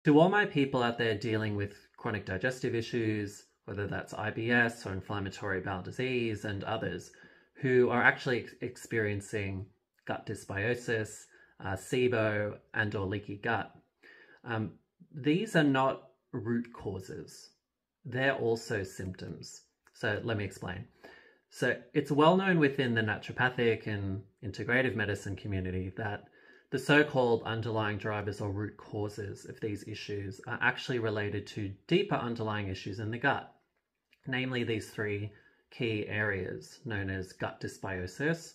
To all my people out there dealing with chronic digestive issues, whether that's IBS or inflammatory bowel disease and others, who are actually experiencing gut dysbiosis, SIBO, and or leaky gut, um, these are not root causes. They're also symptoms. So let me explain. So it's well known within the naturopathic and integrative medicine community that the so-called underlying drivers or root causes of these issues are actually related to deeper underlying issues in the gut, namely these three key areas known as gut dysbiosis,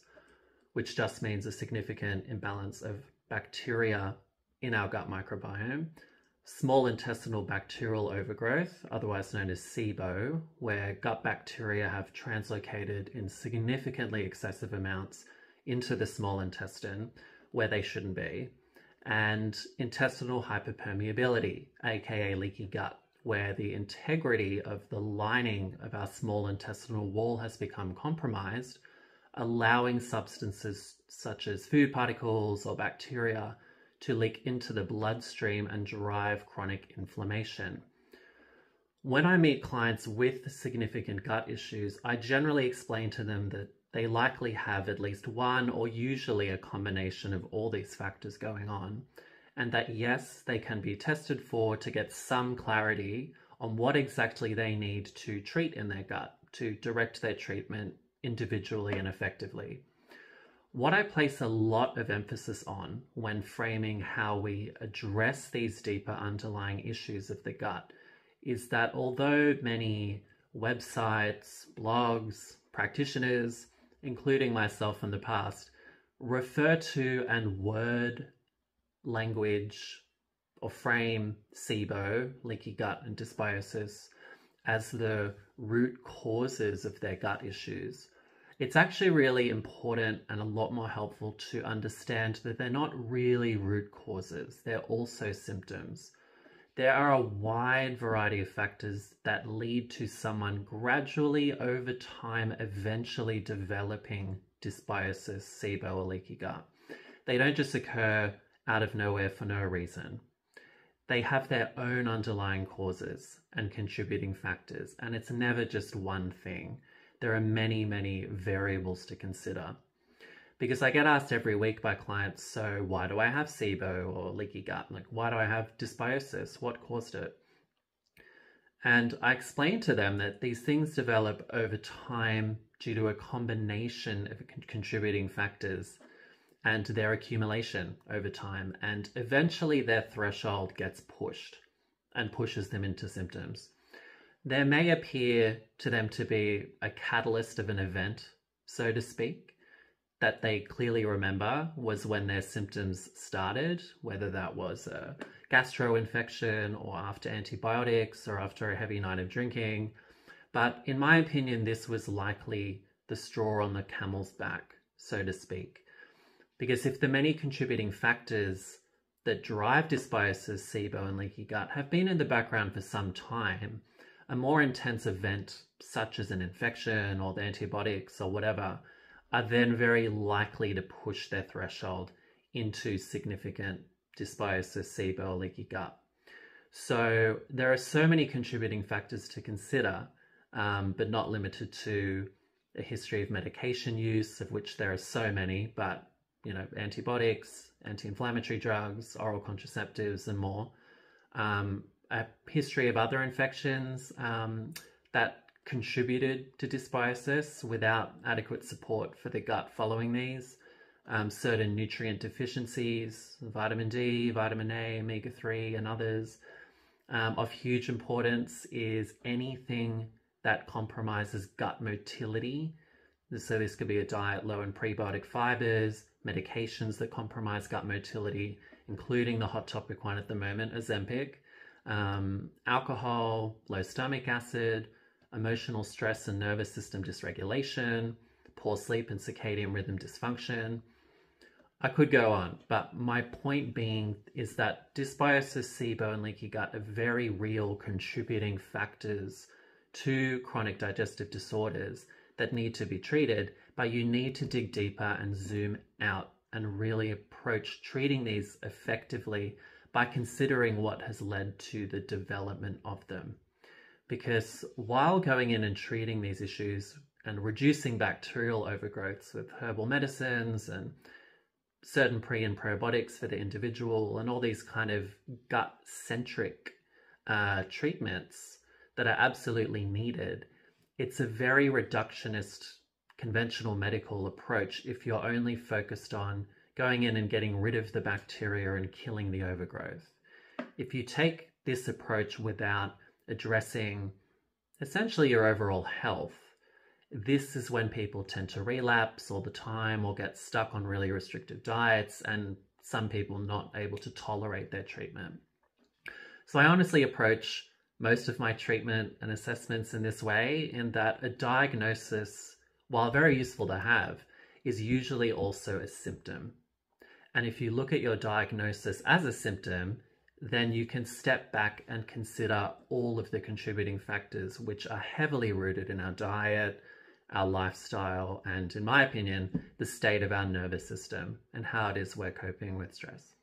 which just means a significant imbalance of bacteria in our gut microbiome, small intestinal bacterial overgrowth, otherwise known as SIBO, where gut bacteria have translocated in significantly excessive amounts into the small intestine where they shouldn't be, and intestinal hyperpermeability, aka leaky gut, where the integrity of the lining of our small intestinal wall has become compromised, allowing substances such as food particles or bacteria to leak into the bloodstream and drive chronic inflammation. When I meet clients with significant gut issues, I generally explain to them that they likely have at least one or usually a combination of all these factors going on, and that yes, they can be tested for to get some clarity on what exactly they need to treat in their gut, to direct their treatment individually and effectively. What I place a lot of emphasis on when framing how we address these deeper underlying issues of the gut is that although many websites, blogs, practitioners, including myself in the past, refer to and word language or frame SIBO, leaky gut and dysbiosis, as the root causes of their gut issues, it's actually really important and a lot more helpful to understand that they're not really root causes, they're also symptoms. There are a wide variety of factors that lead to someone gradually over time eventually developing dysbiosis, SIBO, or leaky gut. They don't just occur out of nowhere for no reason. They have their own underlying causes and contributing factors, and it's never just one thing. There are many, many variables to consider. Because I get asked every week by clients, so why do I have SIBO or leaky gut? Like, why do I have dysbiosis? What caused it? And I explain to them that these things develop over time due to a combination of contributing factors and their accumulation over time. And eventually their threshold gets pushed and pushes them into symptoms. There may appear to them to be a catalyst of an event, so to speak, that they clearly remember was when their symptoms started, whether that was a gastro infection or after antibiotics or after a heavy night of drinking. But in my opinion, this was likely the straw on the camel's back, so to speak. Because if the many contributing factors that drive dysbiosis, SIBO, and leaky gut have been in the background for some time, a more intense event, such as an infection or the antibiotics or whatever, are then very likely to push their threshold into significant dysbiosis, SIBO, or leaky gut. So there are so many contributing factors to consider, but not limited to a history of medication use, of which there are so many, but antibiotics, anti-inflammatory drugs, oral contraceptives, and more. A history of other infections that contributed to dysbiosis without adequate support for the gut following these. Certain nutrient deficiencies, vitamin D, vitamin A, omega-3, and others. Of huge importance is anything that compromises gut motility. So this could be a diet low in prebiotic fibers, medications that compromise gut motility, including the hot topic one at the moment, Ozempic, alcohol, low stomach acid, emotional stress and nervous system dysregulation, poor sleep and circadian rhythm dysfunction. I could go on, but my point being is that dysbiosis, SIBO, and leaky gut are very real contributing factors to chronic digestive disorders that need to be treated, but you need to dig deeper and zoom out and really approach treating these effectively by considering what has led to the development of them. Because while going in and treating these issues and reducing bacterial overgrowths with herbal medicines and certain pre and probiotics for the individual and all these kind of gut-centric treatments that are absolutely needed, it's a very reductionist conventional medical approach if you're only focused on going in and getting rid of the bacteria and killing the overgrowth. If you take this approach without addressing essentially your overall health, this is when people tend to relapse all the time or get stuck on really restrictive diets, and some people not able to tolerate their treatment. So I honestly approach most of my treatment and assessments in this way, in that a diagnosis, while very useful to have, is usually also a symptom. And if you look at your diagnosis as a symptom, then you can step back and consider all of the contributing factors, which are heavily rooted in our diet, our lifestyle, and in my opinion, the state of our nervous system and how it is we're coping with stress.